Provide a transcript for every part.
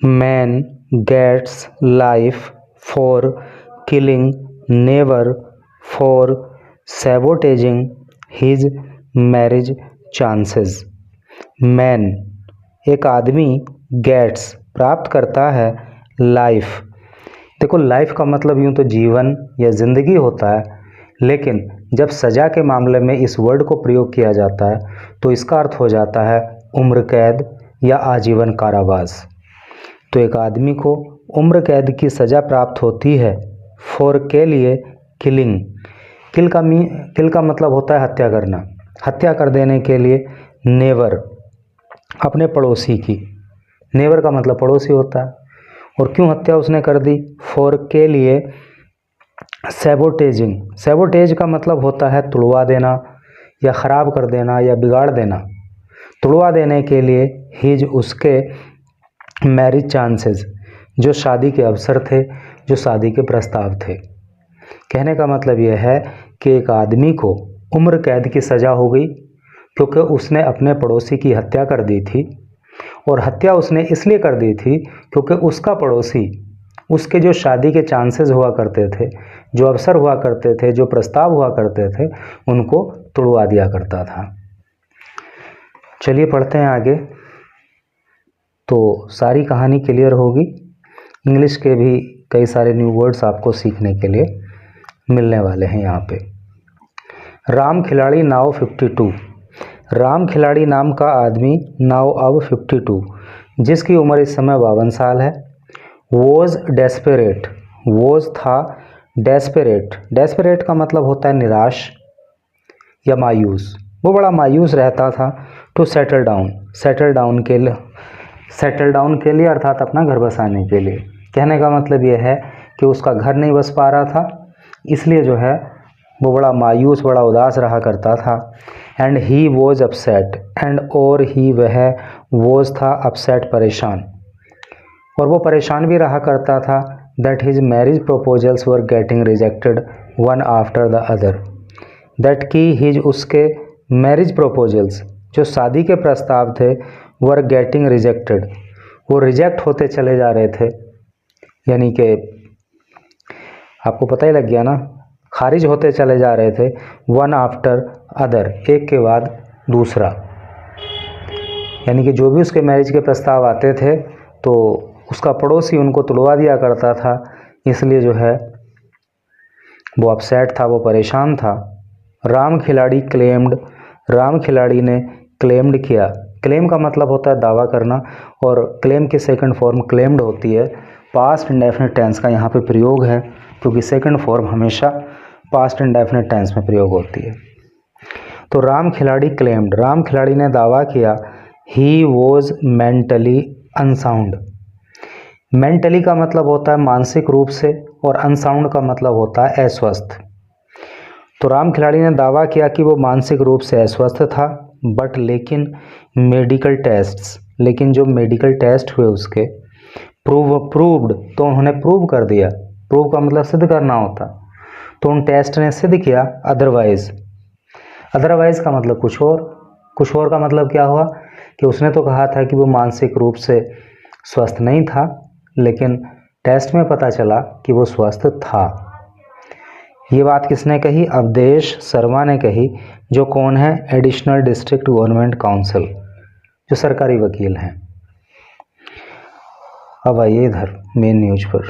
Man gets life for killing never for sabotaging his marriage chances. Man एक आदमी, gets प्राप्त करता है, लाइफ। देखो, लाइफ का मतलब यूँ तो जीवन या ज़िंदगी होता है, लेकिन जब सज़ा के मामले में इस वर्ड को प्रयोग किया जाता है तो इसका अर्थ हो जाता है उम्र कैद या आजीवन कारावास। तो एक आदमी को उम्र कैद की सज़ा प्राप्त होती है फॉर के लिए किलिंग। किल का मतलब होता है हत्या करना, हत्या कर देने के लिए। नेवर अपने पड़ोसी की, नेवर का मतलब पड़ोसी होता है। और क्यों हत्या उसने कर दी? फॉर के लिए सैबोटेजिंग। सैबोटेज का मतलब होता है तुड़वा देना या ख़राब कर देना या बिगाड़ देना। तुड़वा देने के लिए हिज उसके मैरिज चांसेस, जो शादी के अवसर थे, जो शादी के प्रस्ताव थे। कहने का मतलब यह है कि एक आदमी को उम्र कैद की सज़ा हो गई क्योंकि उसने अपने पड़ोसी की हत्या कर दी थी। और हत्या उसने इसलिए कर दी थी क्योंकि उसका पड़ोसी उसके जो शादी के चांसेस हुआ करते थे, जो अवसर हुआ करते थे, जो प्रस्ताव हुआ करते थे, उनको तुड़वा दिया करता था। चलिए पढ़ते हैं आगे। तो सारी कहानी क्लियर होगी। इंग्लिश के भी कई सारे न्यू वर्ड्स आपको सीखने के लिए मिलने वाले हैं यहाँ पे। राम खिलाड़ी नाव 52। राम खिलाड़ी नाम का आदमी नाव अब 52, जिसकी उम्र इस समय 52 साल है। वॉज डेस्परेट, वॉज था, डेस्परेट, डेस्परेट का मतलब होता है निराश या मायूस। वो बड़ा मायूस रहता था। To settle down, settle down के लिए, सेटल डाउन के लिए अर्थात अपना घर बसाने के लिए। कहने का मतलब ये है कि उसका घर नहीं बस पा रहा था, इसलिए जो है वो बड़ा मायूस, बड़ा उदास रहा करता था। And he was upset, and और ही वह वॉज था अपसेट परेशान, और वो परेशान भी रहा करता था। That his marriage proposals were getting rejected one after the other. That की हिज उसके मैरिज प्रपोजल्स, जो शादी के प्रस्ताव थे, वर गेटिंग रिजेक्टेड, वो रिजेक्ट होते चले जा रहे थे। यानी कि आपको पता ही लग गया ना, खारिज होते चले जा रहे थे। वन आफ्टर अदर, एक के बाद दूसरा। यानी कि जो भी उसके मैरिज के प्रस्ताव आते थे तो उसका पड़ोसी उनको तुड़वा दिया करता था, इसलिए जो है वो अपसेट था, वो परेशान था। राम खिलाड़ी क्लेम्ड, राम खिलाड़ी ने क्लेम्ड किया। क्लेम का मतलब होता है दावा करना, और क्लेम की सेकंड फॉर्म क्लेम्ड होती है। पास्ट इंडेफिनिट टेंस का यहाँ पे प्रयोग है, क्योंकि सेकंड फॉर्म हमेशा पास्ट इंडेफिनिट टेंस में प्रयोग होती है। तो राम खिलाड़ी क्लेम्ड, राम खिलाड़ी ने दावा किया। He was mentally unsound. Mentally का मतलब होता है मानसिक रूप से, और अनसाउंड का मतलब होता है अस्वस्थ। तो राम खिलाड़ी ने दावा किया कि वो मानसिक रूप से अस्वस्थ था। बट लेकिन मेडिकल टेस्ट्स, लेकिन जो मेडिकल टेस्ट हुए उसके प्रूव्ड, तो उन्होंने प्रूव कर दिया। प्रूव का मतलब सिद्ध करना होता, तो उन टेस्ट ने सिद्ध किया। अदरवाइज, अदरवाइज का मतलब कुछ और, कुछ और का मतलब क्या हुआ कि उसने तो कहा था कि वो मानसिक रूप से स्वस्थ नहीं था, लेकिन टेस्ट में पता चला कि वो स्वस्थ था। ये बात किसने कही? अवधेश शर्मा ने कही, जो कौन है? एडिशनल डिस्ट्रिक्ट गवर्नमेंट काउंसिल, जो सरकारी वकील हैं। अब आइए इधर मेन न्यूज पर।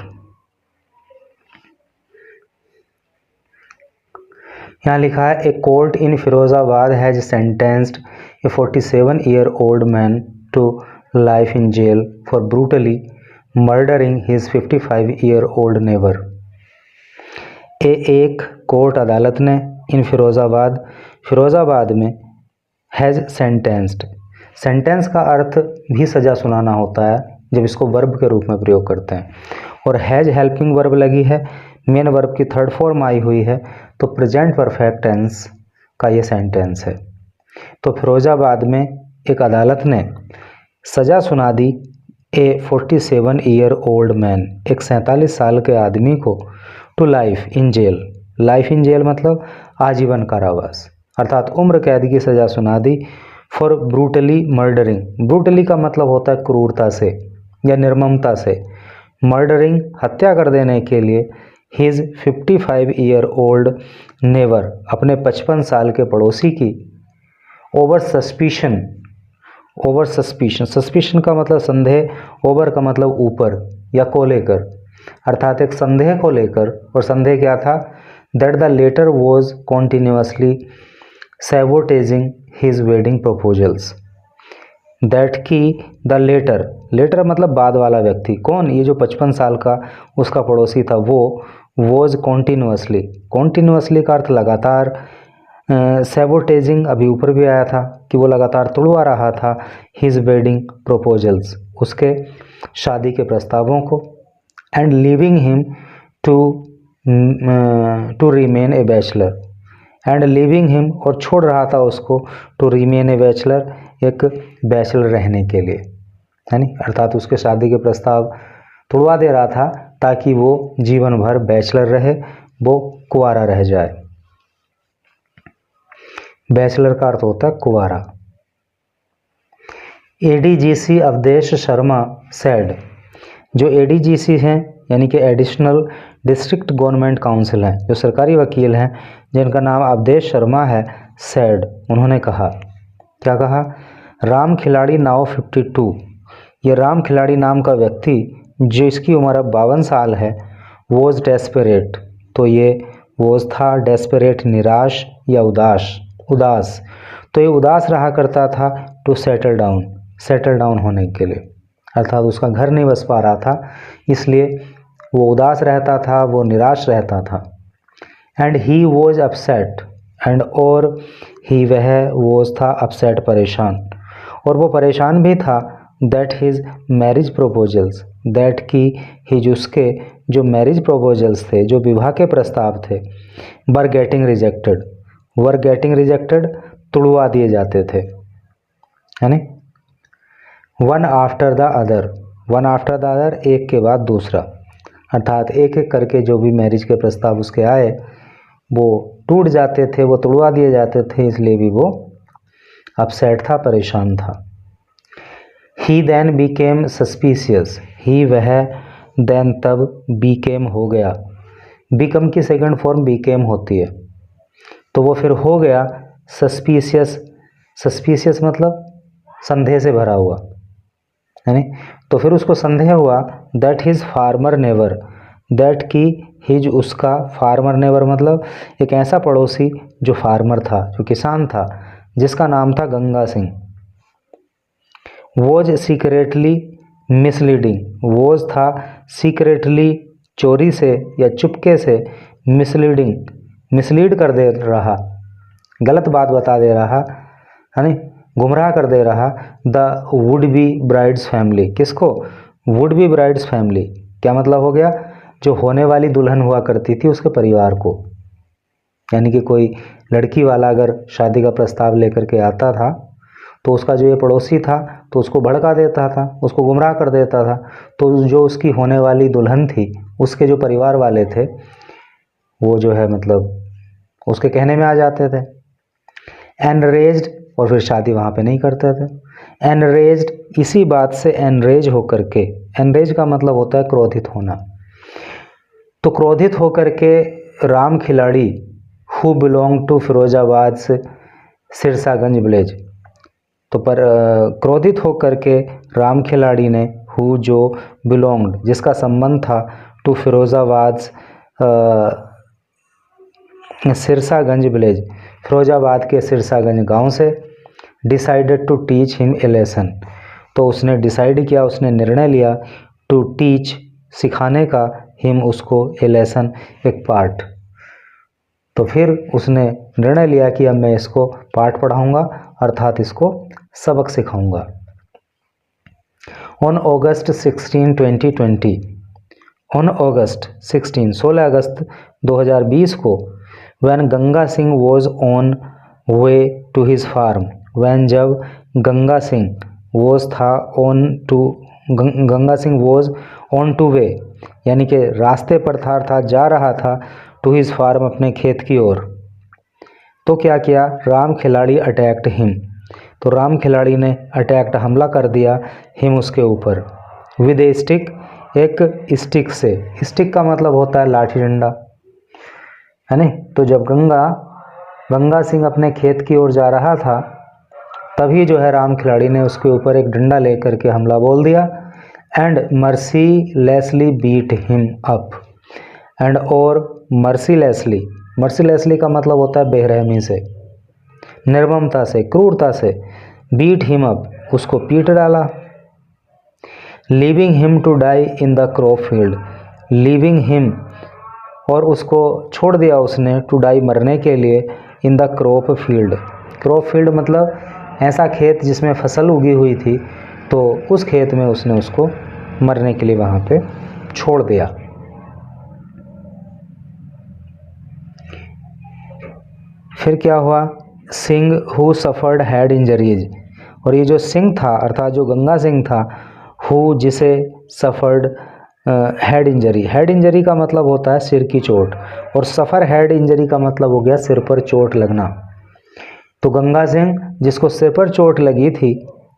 यहाँ लिखा है, a court in Firozabad has sentenced a 47-year-old man to life in jail for brutally murdering his 55-year-old neighbour. एक कोर्ट अदालत ने इन फिरोज़ाबाद, फिरोज़ाबाद में, हैज़ सेंटेंस्ड, सेंटेंस का अर्थ भी सज़ा सुनाना होता है जब इसको वर्ब के रूप में प्रयोग करते हैं। और हैज़ हेल्पिंग वर्ब लगी है, मेन वर्ब की थर्ड फॉर्म आई हुई है, तो प्रेजेंट परफेक्ट टेंस का ये सेंटेंस है। तो फिरोज़ाबाद में एक अदालत ने सज़ा सुना दी ए 47-year-old मैन, एक 47 साल के आदमी को, to life in jail. Life in jail मतलब आजीवन कारावास, अर्थात उम्र कैद की सज़ा सुना दी। फॉर ब्रूटली मर्डरिंग, ब्रूटली का मतलब होता है क्रूरता से, या निर्ममता से, मर्डरिंग हत्या कर देने के लिए हिज 55-year-old नेबर अपने 55 साल के पड़ोसी की, over suspicion, over suspicion, suspicion का मतलब संदेह, ओवर का मतलब ऊपर या को लेकर, अर्थात एक संदेह को लेकर, और संदेह क्या था, that the latter was continuously sabotaging his wedding proposals, that की द लेटर, लेटर मतलब बाद वाला व्यक्ति, कौन, ये जो 55 साल का उसका पड़ोसी था वो, वॉज कॉन्टिन्यूसली, कॉन्टिन्यूसली का अर्थ लगातार, सैबोटेजिंग अभी ऊपर भी आया था कि वो लगातार तुड़वा रहा था, हिज वेडिंग प्रपोजल्स, उसके शादी के प्रस्तावों को, and leaving him to remain a bachelor, and leaving him और छोड़ रहा था उसको, टू रिमेन ए बैचलर, एक बैचलर रहने के लिए, है नी, अर्थात उसके शादी के प्रस्ताव तुड़वा दे रहा था ताकि वो जीवन भर बैचलर रहे, वो कुंवारा रह जाए। बैचलर का अर्थ होता है कुंवारा। एडीजीसी अवधेश शर्मा सेड, जो एडीजीसी हैं यानी कि एडिशनल डिस्ट्रिक्ट गवर्नमेंट काउंसिल हैं, जो सरकारी वकील हैं जिनका नाम अवधेश शर्मा है, सेड, उन्होंने कहा, क्या कहा, राम खिलाड़ी नाउ 52, ये राम खिलाड़ी नाम का व्यक्ति जो इसकी उम्र अब 52 साल है, वॉज डेस्परेट, तो ये वॉज था, डेस्परेट निराश या उदास, तो ये उदास रहा करता था, टू सेटल डाउन होने के लिए, अर्थात उसका घर नहीं बस पा रहा था, इसलिए वो उदास रहता था, वो निराश रहता था। And he was upset, and और ही वह वॉज था अपसेट परेशान, और वो परेशान भी था, that his marriage proposals, that की हिज उसके जो मैरिज प्रोपोजल्स थे, जो विवाह के प्रस्ताव थे, वर गेटिंग रिजेक्टेड, तुड़वा दिए जाते थे, है नी, वन आफ्टर द अदर, एक के बाद दूसरा, अर्थात एक एक करके जो भी मैरिज के प्रस्ताव उसके आए वो टूट जाते थे, वो तुड़वा दिए जाते थे, इसलिए भी वो अपसेट था, परेशान था। ही देन बीकेम सस्पिशियस, ही वह, देन तब, बीकेम हो गया, बीकम की सेकंड फॉर्म बीकेम होती है, तो वो फिर हो गया सस्पिशियस मतलब संदेह से भरा हुआ, है नी, तो फिर उसको संदेह हुआ, that his farmer neighbour, that की हिज उसका, फार्मर नेबर मतलब एक ऐसा पड़ोसी जो फार्मर था, जो किसान था, जिसका नाम था Ganga Singh, was secretly misleading, was था सीक्रेटली चोरी से या चुपके से, मिसलीड कर दे रहा, गलत बात बता दे रहा, है नी, गुमराह कर दे रहा, the would be brides family, किसको, वुड बी ब्राइड्स फैमिली, क्या मतलब हो गया, जो होने वाली दुल्हन हुआ करती थी उसके परिवार को, यानी कि कोई लड़की वाला अगर शादी का प्रस्ताव लेकर के आता था तो उसका जो ये पड़ोसी था तो उसको भड़का देता था, उसको गुमराह कर देता था, तो जो उसकी होने वाली दुल्हन थी उसके जो परिवार वाले थे वो जो है मतलब उसके कहने में आ जाते थे। एनरेज्ड, और फिर शादी वहाँ पे नहीं करते थे। एनरेज्ड, इसी बात से एनरेज होकर के, एनरेज का मतलब होता है क्रोधित होना, तो क्रोधित होकर के राम खिलाड़ी हु बिलोंग टू फिरोजाबाद से सिरसागंज विलेज, तो पर क्रोधित होकर के राम खिलाड़ी ने, हु जो बिलोंग्ड जिसका संबंध था, टू फिरोजाबाद सिरसागंज विलेज, फिरोजाबाद के सिरसागंज गांव से, decided to teach him a lesson, तो उसने डिसाइड किया, उसने निर्णय लिया, टू टीच सिखाने का, हिम उसको, ए लेसन एक पाठ, तो फिर उसने निर्णय लिया कि अब मैं इसको पाठ पढ़ाऊंगा, अर्थात इसको सबक सिखाऊंगा। ऑन अगस्त 16, 2020, ऑन अगस्त 16, 16 अगस्त 2020 को, when Ganga Singh was on way to his farm, when जब गंगा सिंह वॉज था on to, Ganga Singh was on to way यानी कि रास्ते पर था, अर्थात जा रहा था, टू हिज फार्म अपने खेत की ओर, तो क्या किया, राम खिलाड़ी अटैक्ड हिम, तो राम खिलाड़ी ने अटैक्ट हमला कर दिया, हिम उसके ऊपर, विद ए स्टिक, एक स्टिक से। स्टिक का मतलब होता है लाठी डंडा, है नहीं। तो जब गंगा सिंह अपने खेत की ओर जा रहा था तभी जो है राम खिलाड़ी ने उसके ऊपर एक डंडा लेकर के हमला बोल दिया। And mercilessly beat him up, and और मर्सीलेसली, मर्सीलेसली का मतलब होता है बेरहमी से, निर्ममता से, क्रूरता से। बीट हिम अप, उसको पीट डाला। Leaving him to die in the crop field, leaving him, और उसको छोड़ दिया उसने, टू डाई, मरने के लिए, इन the crop field. Crop field मतलब ऐसा खेत जिसमें फसल उगी हुई थी, तो उस खेत में उसने उसको मरने के लिए वहाँ पे छोड़ दिया। फिर क्या हुआ, Singh who suffered had injuries, और ये जो सिंह था अर्थात जो गंगा सिंह था, हु, जिसे, suffered, head injury, head injury का मतलब होता है सिर की चोट, और सफ़र हेड इंजरी का मतलब हो गया सिर पर चोट लगना। तो गंगा सिंह जिसको सिर पर चोट लगी थी,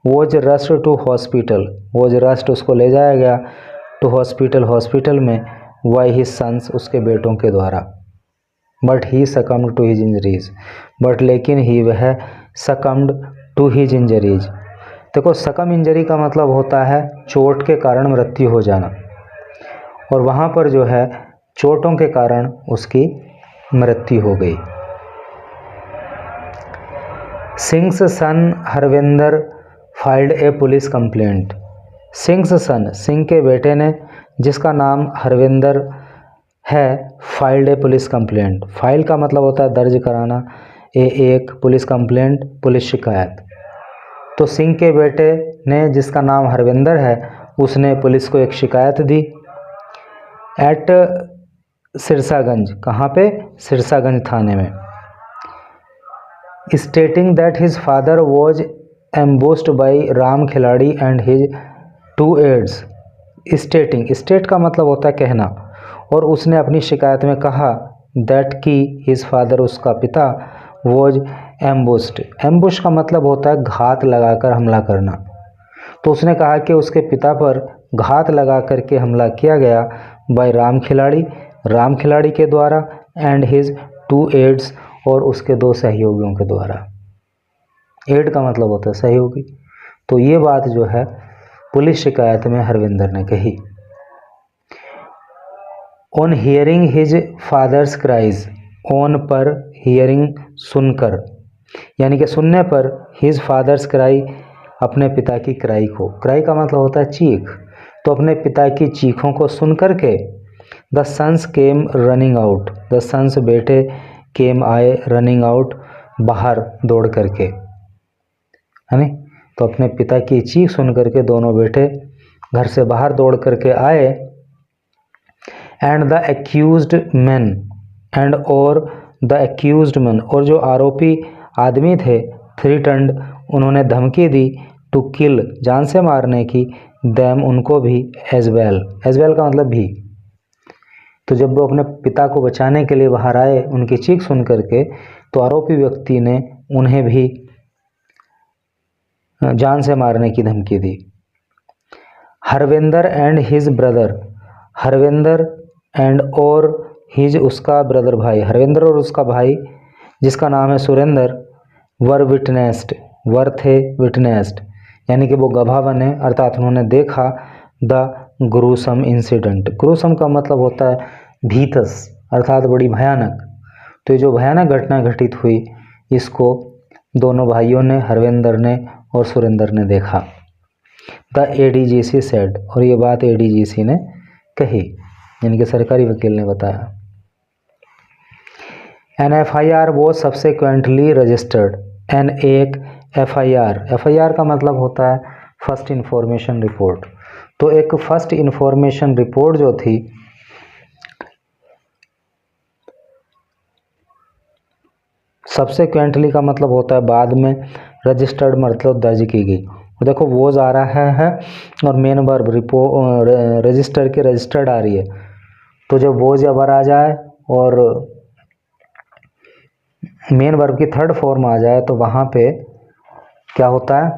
was rushed to hospital, was rushed, उसको ले जाया गया, टू हॉस्पिटल, हॉस्पिटल में, वाई हिज सन्स, उसके बेटों के द्वारा। But he succumbed to his injuries, but लेकिन ही, वह, सकम्ड टू हिज इंजरीज। देखो सकम इंजरी का मतलब होता है चोट के कारण मृत्यु हो जाना, और वहाँ पर जो है चोटों के कारण उसकी मृत्यु हो गई। सिंघ्स सन हरविंदर फाइल्ड ए पुलिस कंप्लेंट, सिंघ्स सन, सिंह के बेटे ने, जिसका नाम हरविंदर है, फाइल्ड ए पुलिस कंप्लेंट, फाइल का मतलब होता है दर्ज कराना, एक पुलिस कंप्लेंट, पुलिस शिकायत। तो सिंह के बेटे ने, जिसका नाम हरविंदर है, उसने पुलिस को एक शिकायत दी। एट सिरसागंज, कहाँ पे, सिरसागंज थाने में। Stating that his father was ambushed by Ram Khiladi and his 2 aides, stating, state का मतलब होता है कहना, और उसने अपनी शिकायत में कहा दैट की हिज फादर, उसका पिता, वॉज एम्बुश्ड, एम्बुश का मतलब होता है घात लगाकर हमला करना। तो उसने कहा कि उसके पिता पर घात लगा करके हमला किया गया बाय राम खिलाड़ी के द्वारा, एंड हिज 2 एड्स, और उसके 2 सहयोगियों के द्वारा। एड का मतलब होता है सहयोगी। तो ये बात जो है पुलिस शिकायत में हरविंदर ने कही। On hearing his father's cries, on पर, हियरिंग सुनकर, यानी कि सुनने पर, हिज फादर्स क्राई, अपने पिता की क्राई को, क्राई का मतलब होता है चीख, तो अपने पिता की चीखों को सुन करके, the sons came running out, the sons, बेटे, केम, आए, रनिंग आउट, बाहर दौड़ करके, है नी। तो अपने पिता की चीख सुन करके दोनों बेटे घर से बाहर दौड़ करके आए। And the accused man, and और द एक्यूज्ड मैन, और जो आरोपी आदमी थे, थ्रीटन्ड, उन्होंने धमकी दी, टू किल, जान से मारने की, दैम, उनको भी, एज वेल, एज वेल का मतलब भी। तो जब वो अपने पिता को बचाने के लिए बाहर आए उनकी चीख सुन करके, तो आरोपी व्यक्ति ने उन्हें भी जान से मारने की धमकी दी। Harvinder and his brother, Harvinder and और हिज, उसका ब्रदर भाई, हरविंदर और उसका भाई जिसका नाम है सुरेंद्र, वर विटनेस्ड, वर थे, विटनेस्ड, यानी कि वो गवाह बने, अर्थात उन्होंने देखा, द ग्रूसम इंसिडेंट, ग्रूसम का मतलब होता है भीतस, अर्थात बड़ी भयानक। तो ये जो भयानक घटना घटित हुई, इसको दोनों भाइयों ने, हरविंदर ने और सुरेंद्र ने देखा। द एडीजीसी सेड, और ये बात एडीजीसी ने कही, यानी कि सरकारी वकील ने बताया। एन FIR वो सब्सिक्वेंटली रजिस्टर्ड, एन एक FIR का मतलब होता है फर्स्ट इंफॉर्मेशन रिपोर्ट। तो एक फर्स्ट इंफॉर्मेशन रिपोर्ट जो थी, सब्सिक्वेंटली का मतलब होता है बाद में, रजिस्टर्ड मतलब दर्ज की गई। देखो वोज आ रहा है और मेन वर्ब रिपोर्ट, रजिस्टर के रजिस्टर्ड आ रही है। तो जब वोज या वर आ जाए और मेन वर्ब की थर्ड फॉर्म आ जाए, तो वहाँ पे क्या होता है,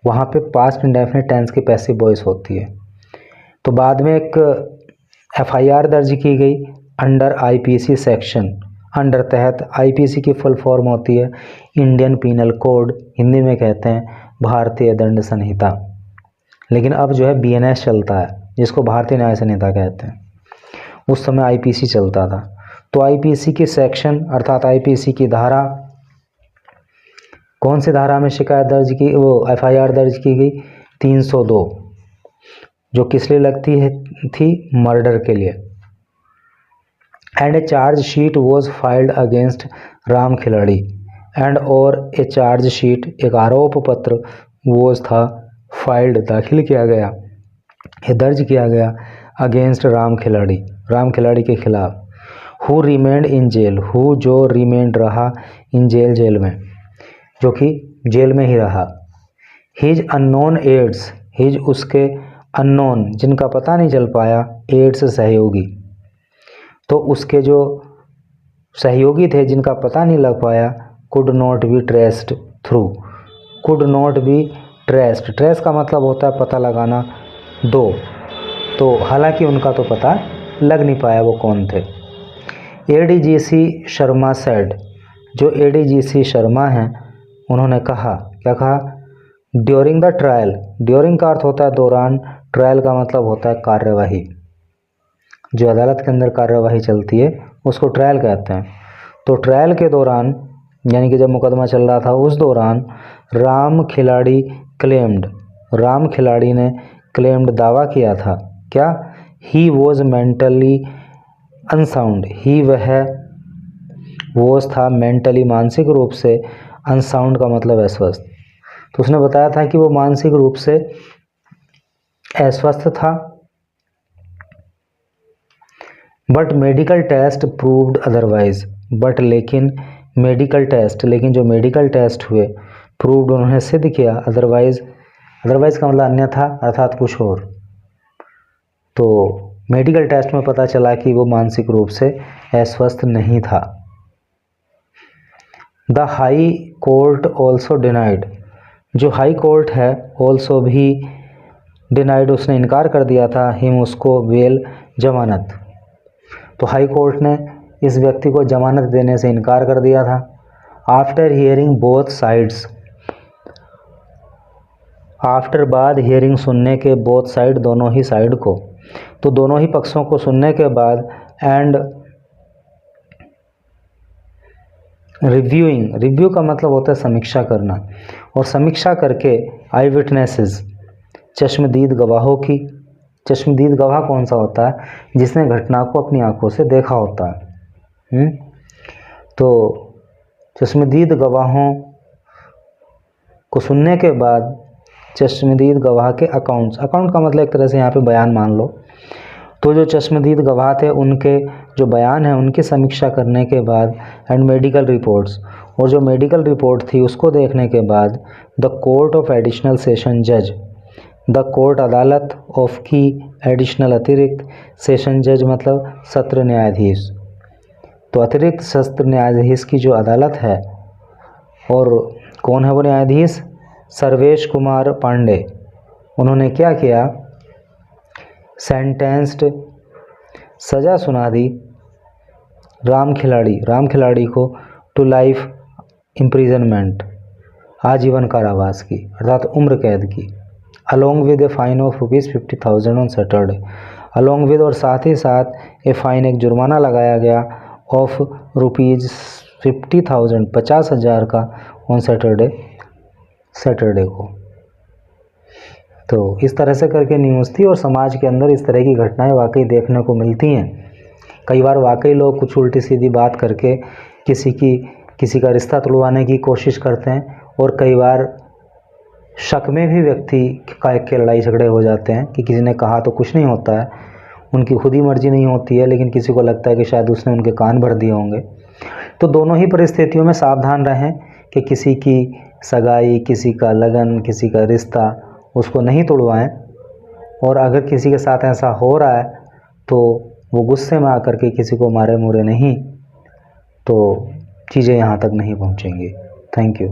वहाँ पे पास्ट इंडेफिनिट टेंस की पैसिव वॉइस होती है। तो बाद में एक FIR दर्ज की गई अंडर IPC सेक्शन, अंडर तहत IPC की फुल फॉर्म होती है इंडियन पीनल कोड, हिंदी में कहते हैं भारतीय दंड संहिता, लेकिन अब जो है BNS चलता है जिसको भारतीय न्याय संहिता कहते हैं, उस समय IPC चलता था। तो IPC की सेक्शन अर्थात IPC की धारा, कौन सी धारा में शिकायत दर्ज की, वो FIR दर्ज की गई 302, जो किस लिए लगती है थी, मर्डर के लिए। And A charge sheet was filed against Ram Khiladi and और ए चार्ज शीट, एक आरोप पत्र वॉज था फाइल्ड, दाखिल किया गया, ये दर्ज किया गया अगेंस्ट राम खिलाड़ी के खिलाफ। Who remained in jail, who जो रिमेंड रहा इन जेल, जेल में, जो कि जेल में ही रहा। हिज अननोन एड्स, हिज उसके, अननोन जिनका पता नहीं चल पाया, एड्स सहयोगी, तो उसके जो सहयोगी थे जिनका पता नहीं लग पाया, could not be traced through, could not be traced, trace का मतलब होता है पता लगाना, दो, तो हालांकि उनका तो पता लग नहीं पाया वो कौन थे। ADGC शर्मा सेड, जो ADGC शर्मा हैं उन्होंने कहा, क्या कहा, ड्यूरिंग द ट्रायल, ड्यूरिंग का अर्थ होता है दौरान, ट्रायल का मतलब होता है कार्यवाही, जो अदालत के अंदर कार्यवाही चलती है उसको ट्रायल कहते हैं। तो ट्रायल के दौरान, यानी कि जब मुकदमा चल रहा था उस दौरान, राम खिलाड़ी क्लेम्ड, राम खिलाड़ी ने क्लेम्ड, दावा किया था, क्या, ही वॉज मेंटली अनसाउंड, ही वह वॉज था मेंटली मानसिक रूप से, अनसाउंड का मतलब अस्वस्थ, तो उसने बताया था कि वो मानसिक रूप से अस्वस्थ था। But medical test proved otherwise, but लेकिन मेडिकल टेस्ट, लेकिन जो मेडिकल टेस्ट हुए, प्रूव्ड उन्होंने सिद्ध किया, अदरवाइज, अदरवाइज का मतलब अन्यथा अर्थात कुछ और, तो मेडिकल टेस्ट में पता चला कि वो मानसिक रूप से अस्वस्थ नहीं था। The high court also denied, जो हाई कोर्ट है ऑल्सो भी डिनाइड, उसने इनकार कर दिया था, हिम उसको, बेल जमानत, तो हाई कोर्ट ने इस व्यक्ति को जमानत देने से इनकार कर दिया था। After hearing both sides, after बाद हियरिंग सुनने के, बोथ साइड दोनों ही साइड को, तो दोनों ही पक्षों को सुनने के बाद, एंड रिव्यूइंग, रिव्यू का मतलब होता है समीक्षा करना, और समीक्षा करके आई विटनेसेस, चश्मदीद गवाहों की, चश्मदीद गवाह कौन सा होता है, जिसने घटना को अपनी आंखों से देखा होता है, तो चश्मदीद गवाहों को सुनने के बाद, चश्मदीद गवाह के अकाउंट्स, अकाउंट का मतलब एक तरह से यहाँ पे बयान मान लो, तो जो चश्मदीद गवाह थे उनके जो बयान है उनकी समीक्षा करने के बाद, एंड मेडिकल रिपोर्ट्स, और जो मेडिकल रिपोर्ट थी उसको देखने के बाद, the court of additional session जज, द कोर्ट अदालत, ऑफ की एडिशनल अतिरिक्त, सेशन जज मतलब सत्र न्यायाधीश, तो अतिरिक्त सत्र न्यायाधीश की जो अदालत है, और कौन है वो न्यायाधीश, सर्वेश कुमार पांडे, उन्होंने क्या किया, सेंटेंस्ड, सज़ा सुना दी राम खिलाड़ी को टू लाइफ इम्प्रिजनमेंट, आजीवन कारावास की अर्थात उम्र कैद की, along with a fine of ₹50,000 on Saturday, along with और साथ ही साथ ए फाइन, एक जुर्माना लगाया गया, ऑफ ₹50,000 50,000 का, ऑन सैटरडे को। तो इस तरह से करके न्यूज़ थी, और समाज के अंदर इस तरह की घटनाएं वाकई देखने को मिलती हैं। कई बार वाकई लोग कुछ उल्टी सीधी बात करके किसी का रिश्ता तुड़वाने की कोशिश करते हैं, और कई बार शक में भी व्यक्ति के लड़ाई झगड़े हो जाते हैं कि किसी ने कहा तो कुछ नहीं होता है, उनकी खुद ही मर्जी नहीं होती है, लेकिन किसी को लगता है कि शायद उसने उनके कान भर दिए होंगे। तो दोनों ही परिस्थितियों में सावधान रहें कि किसी की सगाई, किसी का लगन, किसी का रिश्ता उसको नहीं तोड़वाएं, और अगर किसी के साथ ऐसा हो रहा है तो वो गुस्से में आकर के किसी को मारे मुरे नहीं, तो चीज़ें यहाँ तक नहीं पहुँचेंगी। Thank you.